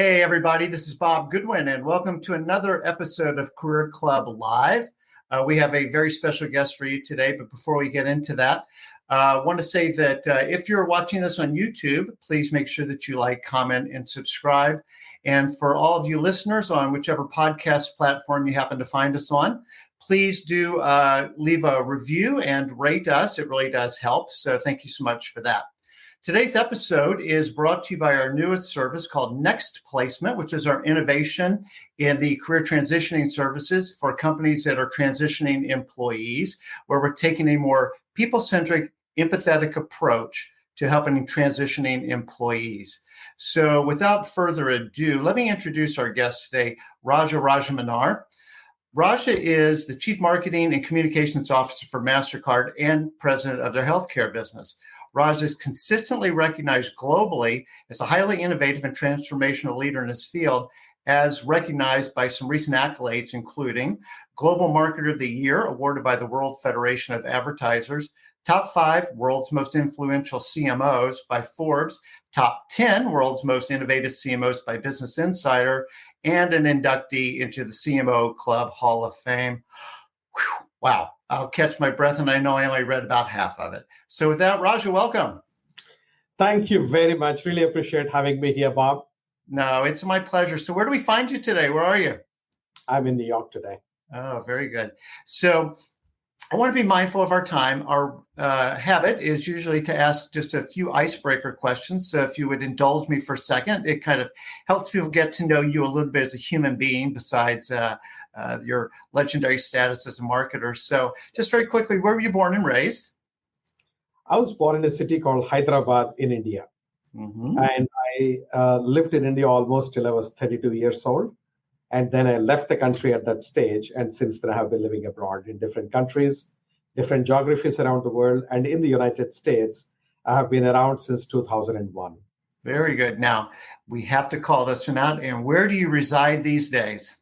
Hey, everybody, this is Bob Goodwin, and welcome to another episode of Career Club Live. We have a very special guest for you today, but before we get into that, I want to say that if you're watching this on YouTube, please make sure that you like, comment, and subscribe. And for all of you listeners on whichever podcast platform you happen to find us on, please do leave a review and rate us. It really does help, so thank you so much for that. Today's episode is brought to you by our newest service called Next Placement, which is our innovation in the career transitioning services for companies that are transitioning employees, where we're taking a more people-centric, empathetic approach to helping transitioning employees. So without further ado, let me introduce our guest today, Rajamannar. Raja is the Chief Marketing and Communications Officer for MasterCard and President of their healthcare business. Raj is consistently recognized globally as a highly innovative and transformational leader in his field, as recognized by some recent accolades, including Global Marketer of the Year, awarded by the World Federation of Advertisers, Top 5 World's Most Influential CMOs by Forbes, Top 10 World's Most Innovative CMOs by Business Insider, and an inductee into the CMO Club Hall of Fame. Whew, wow. I'll catch my breath, and I know I only read about half of it. So with that, Raja, welcome. Thank you very much. Really appreciate having me here, Bob. No, it's my pleasure. So where do we find you today? Where are you? I'm in New York today. Oh, very good. So I want to be mindful of our time. Our habit is usually to ask just a few icebreaker questions. So if you would indulge me for a second, it kind of helps people get to know you a little bit as a human being besides your legendary status as a marketer. So just very quickly, where were you born and raised? I was born in a city called Hyderabad in India. And I lived in India almost till I was 32 years old. And then I left the country at that stage. And since then, I have been living abroad in different countries, different geographies around the world. And in the United States, I have been around since 2001. Very good. Now, we have to call this one out. And where do you reside these days?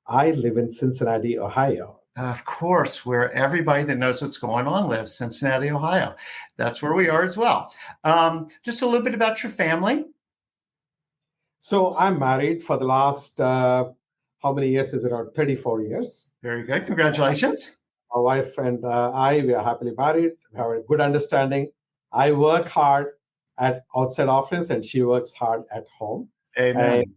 I live in Cincinnati, Ohio. Of course, where everybody that knows what's going on lives, Cincinnati, Ohio. That's where we are as well. Just a little bit about your family. So I'm married for the last, how many years is it? Around 34 years. Very good. Congratulations. My wife and we are happily married. We have a good understanding. I work hard at outside office and she works hard at home. Amen. And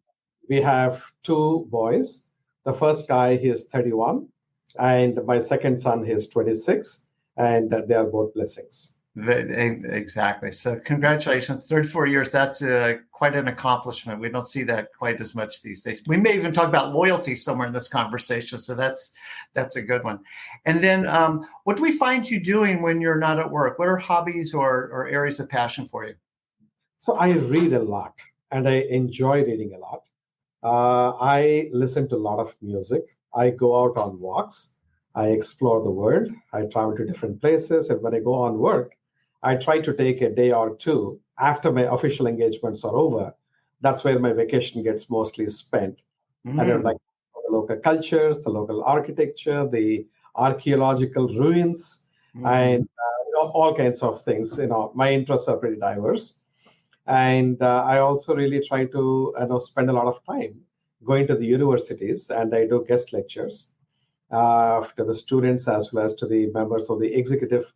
we have two boys. The first guy, he is 31, and my second son, he is 26, and they are both blessings. Exactly. So congratulations. 34 years, that's quite an accomplishment. We don't see that quite as much these days. We may even talk about loyalty somewhere in this conversation, so that's a good one. And then what do we find you doing when you're not at work? What are hobbies or areas of passion for you? So I read a lot, and I enjoy reading a lot. I listen to a lot of music. I go out on walks. I explore the world. I travel to different places. And when I go on work, I try to take a day or two after my official engagements are over. That's where my vacation gets mostly spent. And I like the local cultures, the local architecture, the archaeological ruins, and all kinds of things. My interests are pretty diverse. And I also really try to spend a lot of time going to the universities, and I do guest lectures to the students as well as to the members of the executive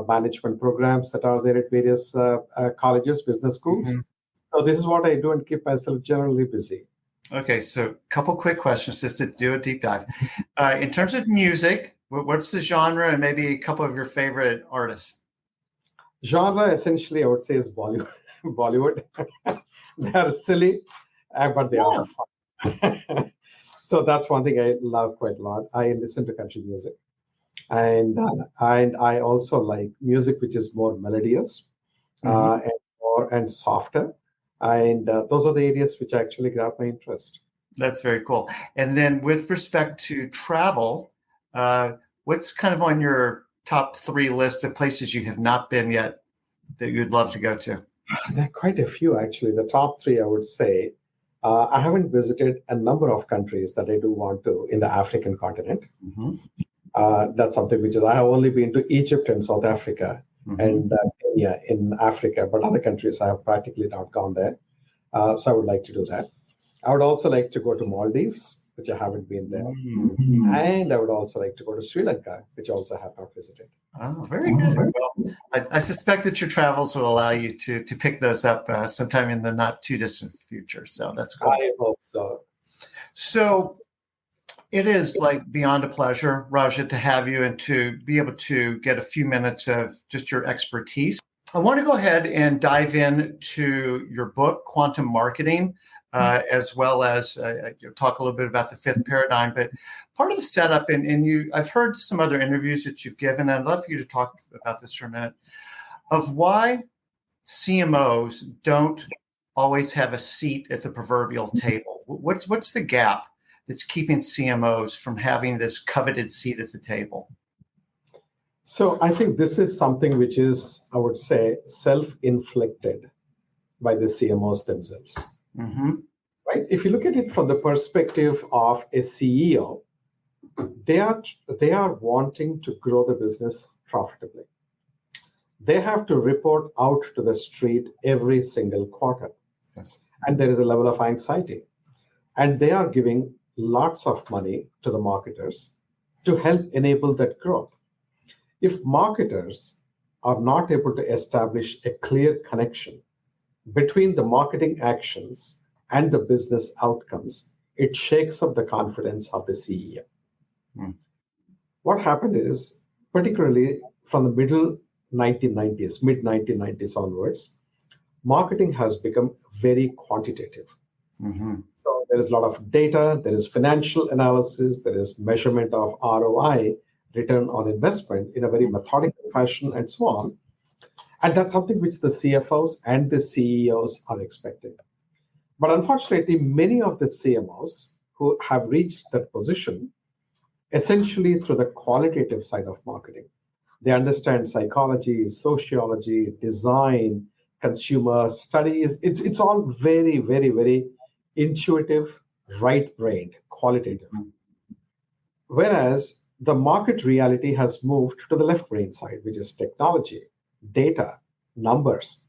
management programs that are there at various colleges, business schools. So this is what I do and keep myself generally busy. Okay, so a couple quick questions just to do a deep dive. In terms of music, what's the genre and maybe a couple of your favorite artists? Genre, essentially, I would say is Bollywood. They are silly, but they are fun. So that's one thing I love quite a lot. I listen to country music. And I also like music which is more melodious and softer. And those are the areas which actually grab my interest. That's very cool. And then with respect to travel, what's kind of on your top 3 list of places you have not been yet that you'd love to go to? There are quite a few, actually. The top 3, I would say. I haven't visited a number of countries that I do want to in the African continent. That's something which is, I have only been to Egypt and South Africa and Kenya in Africa, but other countries I have practically not gone there. So I would like to do that. I would also like to go to Maldives, which I haven't been there. And I would also like to go to Sri Lanka, which I also have not visited. Oh, very good. Well, I suspect that your travels will allow you to pick those up sometime in the not too distant future. So that's cool. I hope so. So it is like beyond a pleasure, Raja, to have you and to be able to get a few minutes of just your expertise. I want to go ahead and dive into your book, Quantum Marketing, as well as talk a little bit about the fifth paradigm. But part of the setup, and I've heard some other interviews that you've given, and I'd love for you to talk about this for a minute, of why CMOs don't always have a seat at the proverbial table. What's the gap that's keeping CMOs from having this coveted seat at the table? So I think this is something which is, I would say, self-inflicted by the CMOs themselves. Mm-hmm. Right? If you look at it from the perspective of a CEO, they are wanting to grow the business profitably. They have to report out to the street every single quarter. Yes. And there is a level of anxiety. And they are giving lots of money to the marketers to help enable that growth. If marketers are not able to establish a clear connection between the marketing actions and the business outcomes, it shakes up the confidence of the CEO. What happened is, particularly from the mid 1990s onwards, marketing has become very quantitative. Mm-hmm. So there is a lot of data, there is financial analysis, there is measurement of ROI, return on investment, in a very methodical fashion, and so on. And that's something which the CFOs and the CEOs are expecting. But unfortunately, many of the CMOs who have reached that position, essentially through the qualitative side of marketing, they understand psychology, sociology, design, consumer studies. It's all very, very, very intuitive, right-brained, qualitative. Whereas the market reality has moved to the left brain side, which is technology, data, numbers.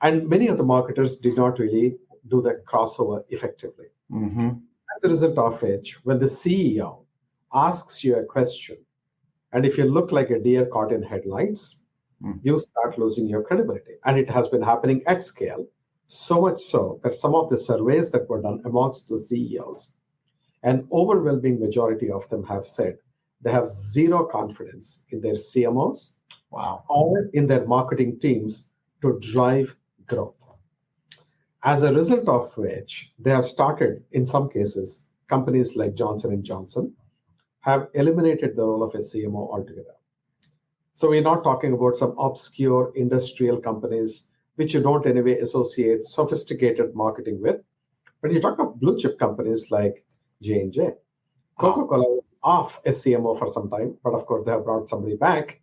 And many of the marketers did not really do that crossover effectively. Mm-hmm. As a result of which, when the CEO asks you a question, and if you look like a deer caught in headlights, you start losing your credibility. And it has been happening at scale, so much so that some of the surveys that were done amongst the CEOs, an overwhelming majority of them have said they have zero confidence in their CMOs or in their marketing teams to drive growth. As a result of which, they have started, in some cases, companies like Johnson & Johnson have eliminated the role of a CMO altogether. So we're not talking about some obscure industrial companies which you don't anyway associate sophisticated marketing with, but you talk of blue chip companies like J&J. Coca-Cola was off a CMO for some time, but of course they have brought somebody back.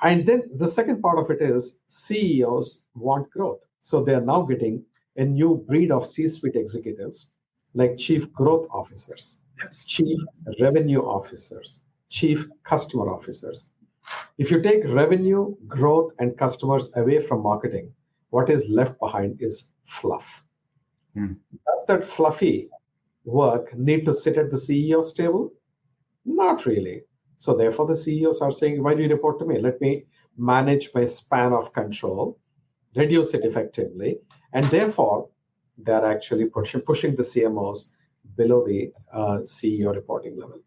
And then the second part of it is CEOs want growth. So they are now getting a new breed of C-suite executives like chief growth officers, chief revenue officers, chief customer officers. If you take revenue, growth, and customers away from marketing, what is left behind is fluff. Does that fluffy work need to sit at the CEO's table? Not really. So therefore, the CEOs are saying, why do you report to me? Let me manage my span of control, reduce it effectively. And therefore, they're actually pushing the CMOs below the CEO reporting level.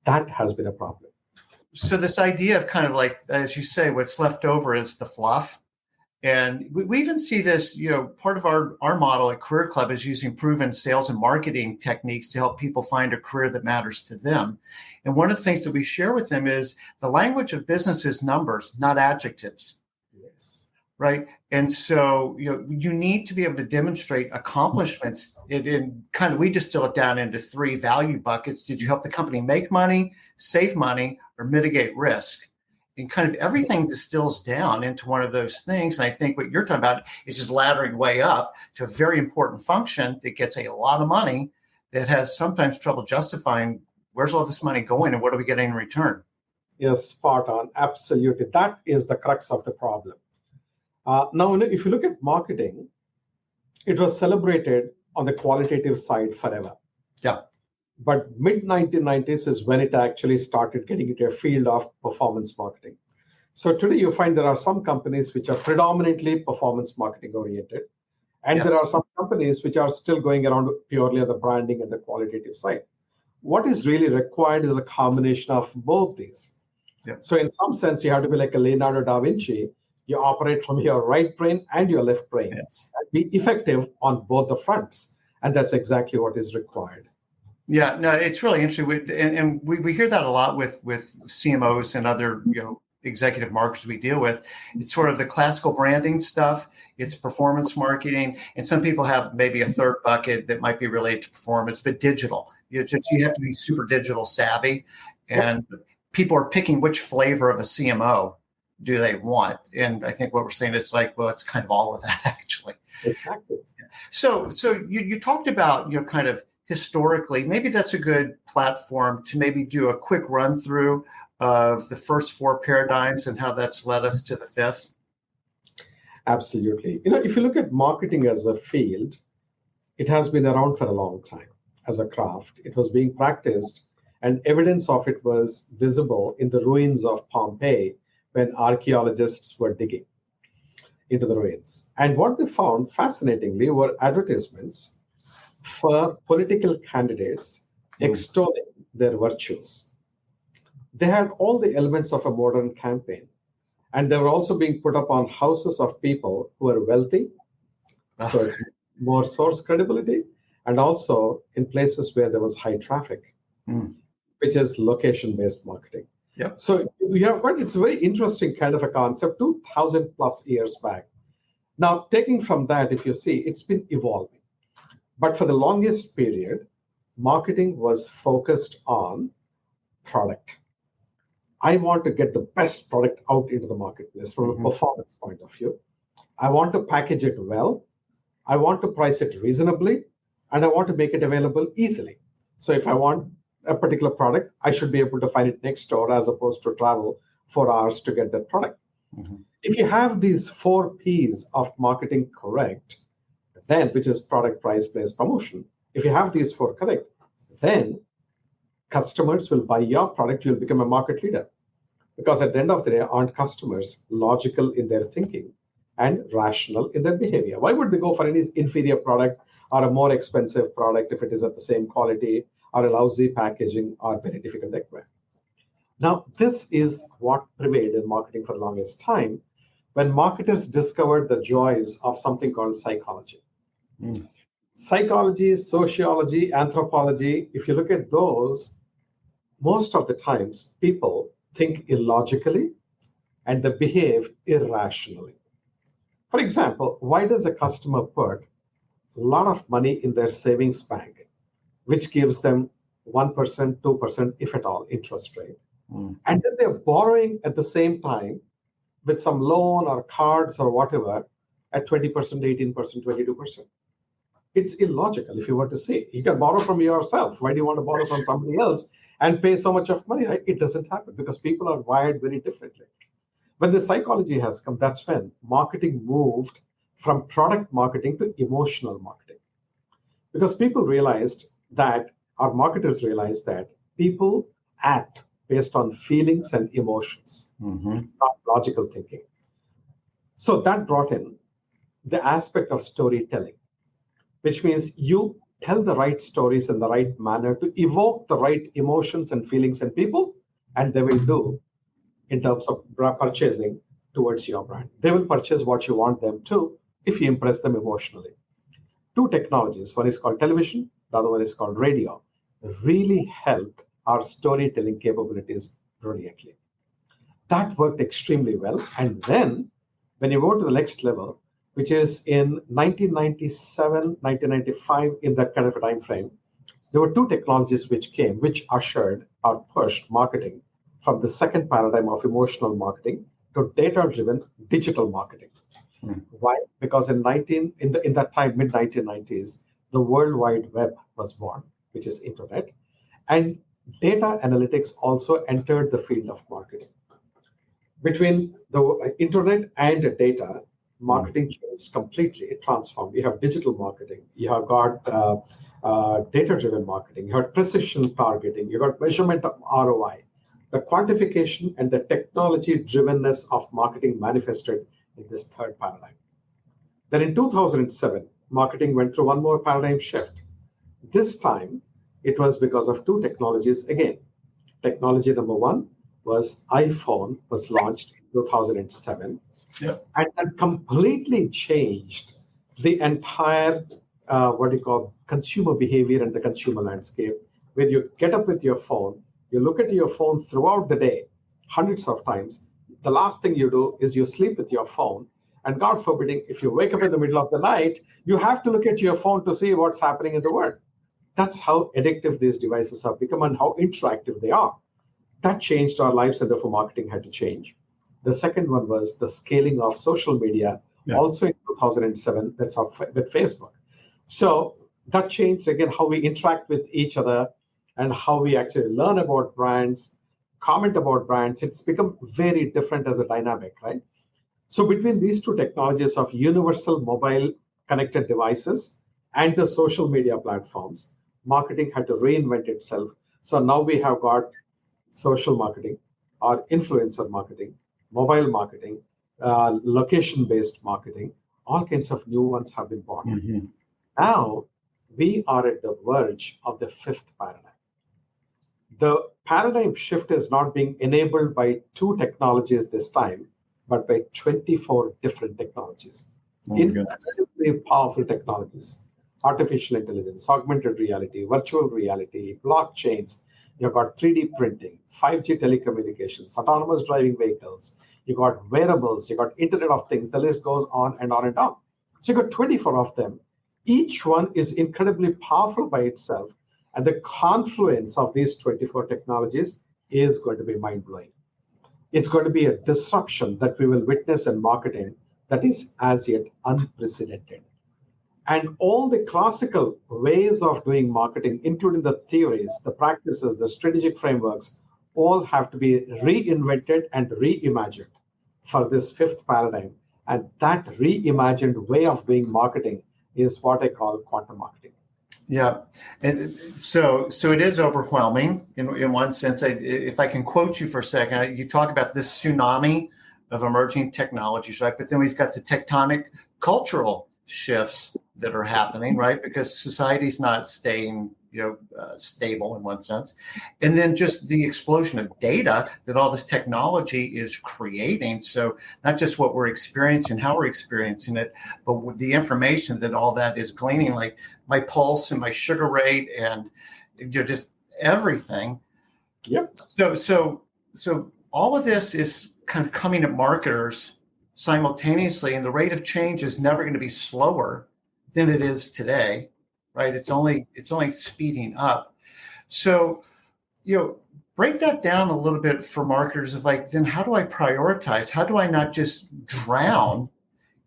That has been a problem. So this idea of kind of like, as you say, what's left over is the fluff. And we even see this, part of our model at Career Club is using proven sales and marketing techniques to help people find a career that matters to them. And one of the things that we share with them is the language of business is numbers, not adjectives. Yes. Right. And so, you need to be able to demonstrate accomplishments in kind of, we distill it down into three value buckets. Did you help the company make money, save money, or mitigate risk? And kind of everything distills down into one of those things. And I think what you're talking about is just laddering way up to a very important function that gets a lot of money that has sometimes trouble justifying where's all this money going and what are we getting in return? Yes, spot on. Absolutely. That is the crux of the problem. Now, if you look at marketing, It was celebrated on the qualitative side forever. Yeah. But mid 1990s is when it actually started getting into a field of performance marketing. So today you find there are some companies which are predominantly performance marketing oriented, and there are Yes. some companies which are still going around purely on the branding and the qualitative side. What is really required is a combination of both these. Yep. So in some sense, you have to be like a Leonardo da Vinci. You operate from your right brain and your left brain, Yes. and be effective on both the fronts. And that's exactly what is required. Yeah, no, it's really interesting. We hear that a lot with CMOs and other, executive marketers we deal with. It's sort of the classical branding stuff. It's performance marketing, and some people have maybe a third bucket that might be related to performance, but digital. You have to be super digital savvy, and people are picking which flavor of a CMO do they want. And I think what we're saying is like, well, it's kind of all of that actually. Exactly. So you talked about, kind of historically, maybe that's a good platform to maybe do a quick run through of the first four paradigms and how that's led us to the fifth. Absolutely. If you look at marketing as a field, it has been around for a long time as a craft. It was being practiced, and evidence of it was visible in the ruins of Pompeii when archaeologists were digging into the ruins. And what they found, fascinatingly, were advertisements for political candidates extolling their virtues. They had all the elements of a modern campaign, and they were also being put up on houses of people who were wealthy. So it's more source credibility, and also in places where there was high traffic, which is location-based marketing. Yep. So it's a very interesting kind of a concept, 2,000 plus years back. Now, taking from that, if you see, it's been evolving. But for the longest period, marketing was focused on product. I want to get the best product out into the marketplace from a performance point of view. I want to package it well. I want to price it reasonably, and I want to make it available easily. So if I want a particular product, I should be able to find it next door as opposed to travel 4 hours to get that product. If you have these 4 P's of marketing correct, then, which is product, price, place, promotion, if you have these 4 correct, then customers will buy your product, you'll become a market leader. Because at the end of the day, aren't customers logical in their thinking and rational in their behavior? Why would they go for any inferior product or a more expensive product if it is at the same quality or a lousy packaging or very difficult to acquire? Now, this is what prevailed in marketing for the longest time when marketers discovered the joys of something called psychology. Psychology, sociology, anthropology, if you look at those, most of the times people think illogically and they behave irrationally. For example, why does a customer put a lot of money in their savings bank, which gives them 1%, 2%, if at all, interest rate? And then they're borrowing at the same time with some loan or cards or whatever at 20%, 18%, 22%. It's illogical if you were to say. You can borrow from yourself. Why do you want to borrow from somebody else and pay so much of money? Right? It doesn't happen because people are wired very differently. When the psychology has come, that's when marketing moved from product marketing to emotional marketing. Because people realized that, our marketers realized that people act based on feelings and emotions, not logical thinking. So that brought in the aspect of storytelling, which means you tell the right stories in the right manner to evoke the right emotions and feelings in people, and they will do in terms of purchasing towards your brand. They will purchase what you want them to if you impress them emotionally. 2 technologies, one is called television, the other one is called radio, really helped our storytelling capabilities brilliantly. That worked extremely well. And then when you go to the next level, which is in 1997, 1995, in that kind of a time frame, there were 2 technologies which came, which ushered or pushed marketing from the second paradigm of emotional marketing to data-driven digital marketing. Why? Because in that time, mid-1990s, the World Wide Web was born, which is internet, and data analytics also entered the field of marketing. Between the internet and data, marketing changed completely. It transformed. You have digital marketing. You have got data-driven marketing. You have precision targeting. You got measurement of ROI. The quantification and the technology-drivenness of marketing manifested in this third paradigm. Then in 2007, marketing went through one more paradigm shift. This time, it was because of two technologies again. Technology number one was iPhone was launched in 2007. Yep. And that completely changed the entire, consumer behavior and the consumer landscape, where you get up with your phone, you look at your phone throughout the day, hundreds of times. The last thing you do is you sleep with your phone. And God forbidding, if you wake up in the middle of the night, you have to look at your phone to see what's happening in the world. That's how addictive these devices have become and how interactive they are. That changed our lives, and therefore marketing had to change. The second one was the scaling of social media, also in 2007, that's with Facebook. So that changed, again, how we interact with each other and how we actually learn about brands, comment about brands. It's become very different as a dynamic, right? So between these two technologies of universal mobile connected devices and the social media platforms, marketing had to reinvent itself. So now we have got social marketing, or influencer marketing, mobile marketing, location-based marketing, all kinds of new ones have been born. Mm-hmm. Now, we are at the verge of the fifth paradigm. The paradigm shift is not being enabled by two technologies this time, but by 24 different technologies. Incredibly powerful technologies. Artificial intelligence, augmented reality, virtual reality, blockchains. You've got 3D printing, 5G telecommunications, autonomous driving vehicles. You got wearables, you got Internet of Things. The list goes on and on and on. So you got 24 of them. Each one is incredibly powerful by itself. And the confluence of these 24 technologies is going to be mind-blowing. It's going to be a disruption that we will witness in marketing that is as yet unprecedented. And all the classical ways of doing marketing, including the theories, the practices, the strategic frameworks, all have to be reinvented and reimagined for this fifth paradigm. And that reimagined way of doing marketing is what I call quantum marketing. Yeah, and so it is overwhelming in one sense. If I can quote you for a second, you talk about this tsunami of emerging technologies, right? But then we've got the tectonic cultural shifts that are happening, right? Because society's not staying, stable in one sense, and then just the explosion of data that all this technology is creating. So not just what we're experiencing, how we're experiencing it, but with the information that all that is gleaning, like my pulse and my sugar rate, and just everything. Yep. So all of this is kind of coming at marketers simultaneously, and the rate of change is never going to be slower than it is today, right? It's only speeding up. So, break that down a little bit for marketers of then how do I prioritize? How do I not just drown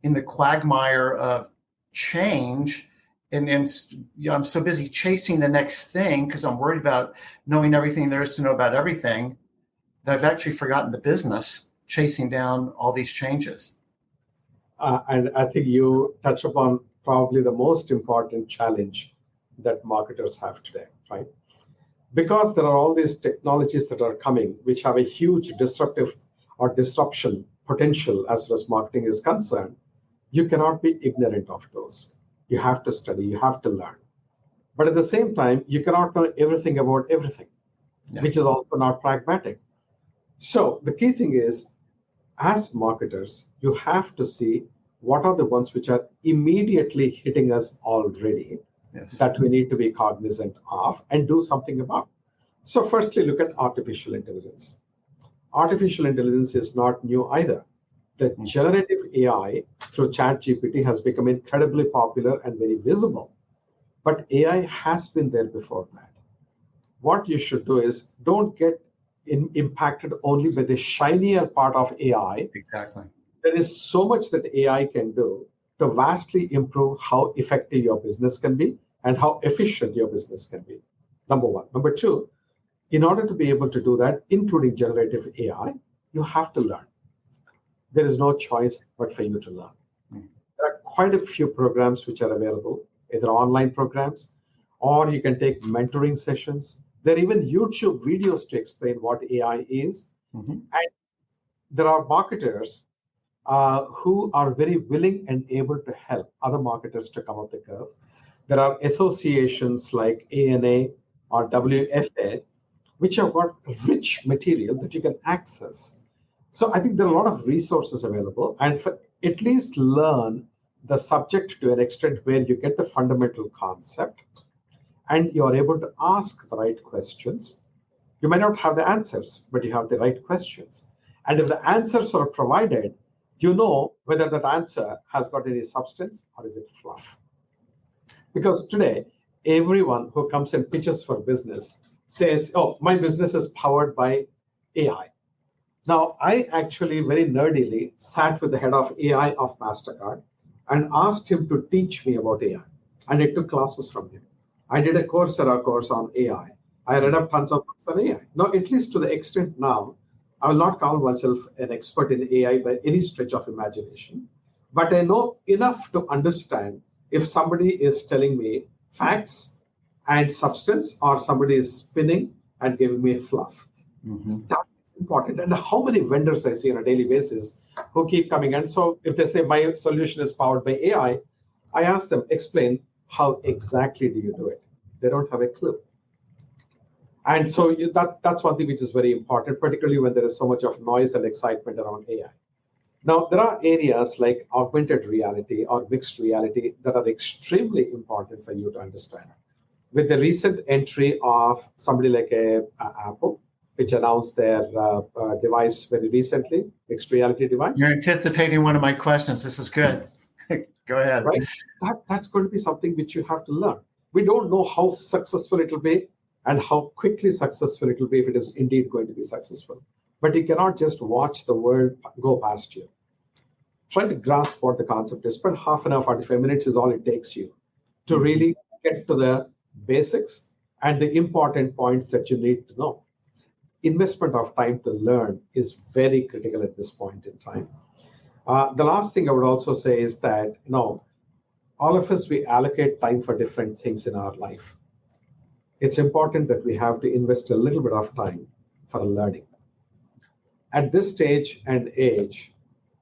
in the quagmire of change? And I'm so busy chasing the next thing because I'm worried about knowing everything there is to know about everything that I've actually forgotten the business chasing down all these changes. And I think you touch upon probably the most important challenge that marketers have today, right? Because there are all these technologies that are coming, which have a huge disruptive or disruption potential as far as marketing is concerned, you cannot be ignorant of those. You have to study, you have to learn. But at the same time, you cannot know everything about everything, which is also not pragmatic. So the key thing is, as marketers, you have to see what are the ones which are immediately hitting us already that we need to be cognizant of and do something about. So firstly, look at artificial intelligence. Artificial intelligence is not new either. The generative AI through ChatGPT has become incredibly popular and very visible. But AI has been there before that. What you should do is don't get impacted only by the shinier part of AI. Exactly. There is so much that AI can do to vastly improve how effective your business can be and how efficient your business can be. Number one. Number two, in order to be able to do that, including generative AI, you have to learn. There is no choice but for you to learn. quite a few programs which are available, either online programs, or you can take mentoring sessions. There are even YouTube videos to explain what AI is. Mm-hmm. And there are marketers who are very willing and able to help other marketers to come up the curve. There are associations like ANA or WFA, which have got rich material that you can access. So I think there are a lot of resources available, and for at least learn the subject to an extent where you get the fundamental concept and you are able to ask the right questions. You may not have the answers, but you have the right questions. And if the answers are provided, you know whether that answer has got any substance or is it fluff. Because today, everyone who comes and pitches for business says, oh, my business is powered by AI. Now, I actually very nerdily sat with the head of AI of MasterCard and asked him to teach me about AI. And I took classes from him. I did a Coursera course on AI. I read up tons of books on AI. Now, at least to the extent now, I will not call myself an expert in AI by any stretch of imagination, but I know enough to understand if somebody is telling me facts and substance or somebody is spinning and giving me fluff. Mm-hmm. That's important. And how many vendors I see on a daily basis who keep coming in. So if they say my solution is powered by AI, I ask them, explain how exactly do you do it? They don't have a clue. And so that's one thing which is very important, particularly when there is so much of noise and excitement around AI. Now, there are areas like augmented reality or mixed reality that are extremely important for you to understand. With the recent entry of somebody like Apple, which announced their device very recently, mixed reality device. You're anticipating one of my questions. This is good. Go ahead. Right? That's going to be something which you have to learn. We don't know how successful it will be and how quickly successful it will be if it is indeed going to be successful. But you cannot just watch the world go past you. Try to grasp what the concept is. Spend half an hour, 45 minutes is all it takes you to really get to the basics and the important points that you need to know. Investment of time to learn is very critical at this point in time. The last thing I would also say is that, all of us, we allocate time for different things in our life. It's important that we have to invest a little bit of time for learning. At this stage and age,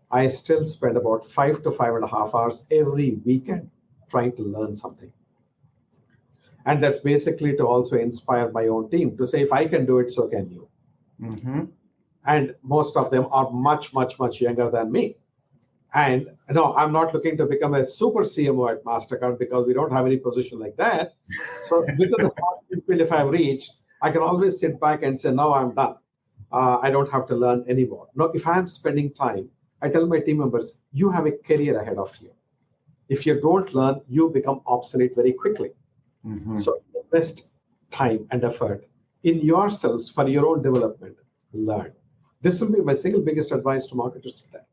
I still spend about 5 to 5.5 hours every weekend trying to learn something. And that's basically to also inspire my own team to say, if I can do it, so can you. Mm-hmm. And most of them are much, much, much younger than me. And no, I'm not looking to become a super CMO at MasterCard because we don't have any position like that. So within the field, if I've reached, I can always sit back and say, no, I'm done. I don't have to learn anymore. No, if I'm spending time, I tell my team members, you have a career ahead of you. If you don't learn, you become obsolete very quickly. Mm-hmm. So invest time and effort in yourselves for your own development. Learn. This will be my single biggest advice to marketers today.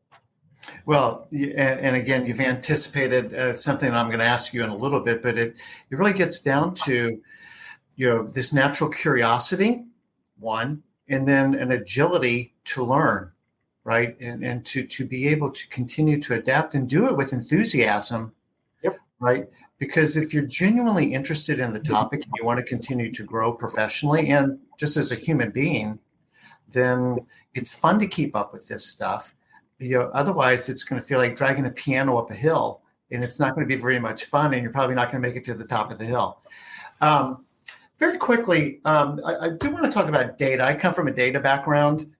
Well, and again, you've anticipated something I'm going to ask you in a little bit, but it really gets down to, this natural curiosity, one, and then an agility to learn, right? And to be able to continue to adapt and do it with enthusiasm, Yep. Right? Because if you're genuinely interested in the topic and you want to continue to grow professionally and just as a human being, then it's fun to keep up with this stuff. Otherwise, it's going to feel like dragging a piano up a hill, and it's not going to be very much fun, and you're probably not going to make it to the top of the hill. Very quickly, I do want to talk about data. I come from a data background,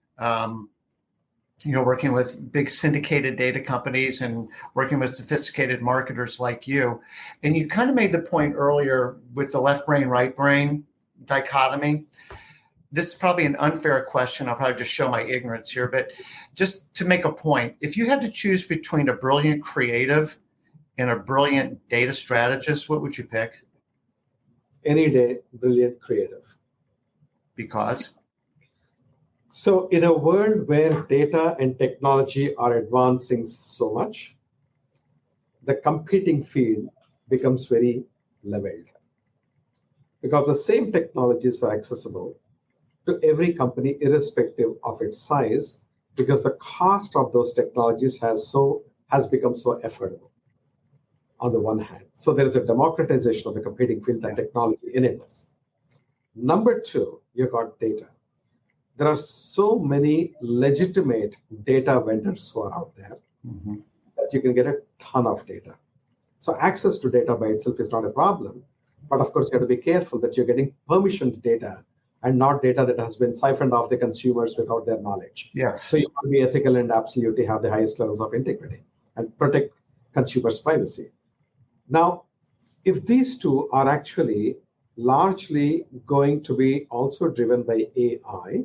working with big syndicated data companies and working with sophisticated marketers like you. And you kind of made the point earlier with the left brain, right brain dichotomy. This is probably an unfair question. I'll probably just show my ignorance here, but just to make a point, if you had to choose between a brilliant creative and a brilliant data strategist, what would you pick? Any day, brilliant creative. Because? So in a world where data and technology are advancing so much, the competing field becomes very leveled. Because the same technologies are accessible to every company, irrespective of its size, because the cost of those technologies has become so affordable. on the one hand. So there is a democratization of the computing field that technology enables. Number two, you got data. There are so many legitimate data vendors who are out there that you can get a ton of data. So access to data by itself is not a problem. But of course, you have to be careful that you're getting permissioned data and not data that has been siphoned off the consumers without their knowledge. Yes. So you want to be ethical and absolutely have the highest levels of integrity and protect consumers' privacy. Now, if these two are actually largely going to be also driven by AI,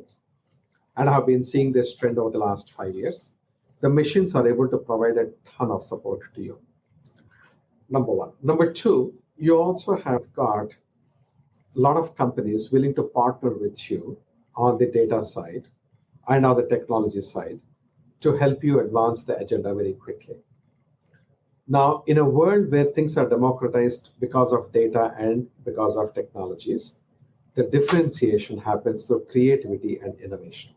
and have been seeing this trend over the last 5 years, the machines are able to provide a ton of support to you. Number one. Number two, you also have got a lot of companies willing to partner with you on the data side and on the technology side to help you advance the agenda very quickly. Now, in a world where things are democratized because of data and because of technologies, the differentiation happens through creativity and innovation.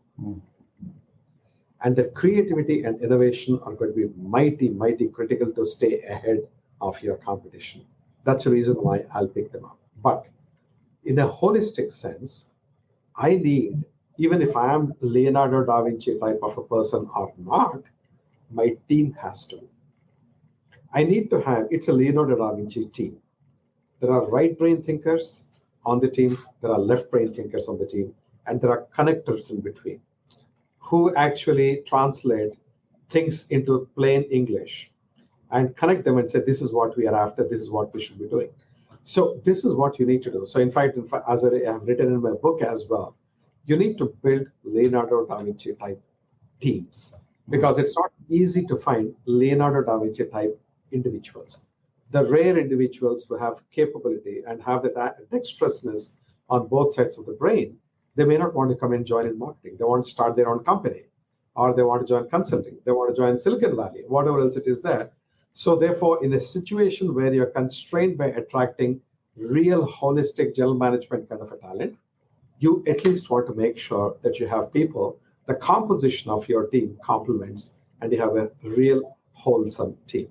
And the creativity and innovation are going to be mighty, mighty critical to stay ahead of your competition. That's the reason why I'll pick them up. But in a holistic sense, I need, even if I am Leonardo da Vinci type of a person or not, my team has to. I need to have, it's a Leonardo da Vinci team. There are right brain thinkers on the team, there are left brain thinkers on the team, and there are connectors in between who actually translate things into plain English and connect them and say, this is what we are after, this is what we should be doing. So this is what you need to do. So in fact, as I have written in my book as well, you need to build Leonardo da Vinci type teams because it's not easy to find Leonardo da Vinci type individuals. The rare individuals who have capability and have the dexterousness on both sides of the brain, they may not want to come and join in marketing. They want to start their own company, or they want to join consulting. They want to join Silicon Valley, whatever else it is there. So therefore, in a situation where you're constrained by attracting real holistic general management kind of a talent, you at least want to make sure that you have people, the composition of your team complements, and you have a real wholesome team.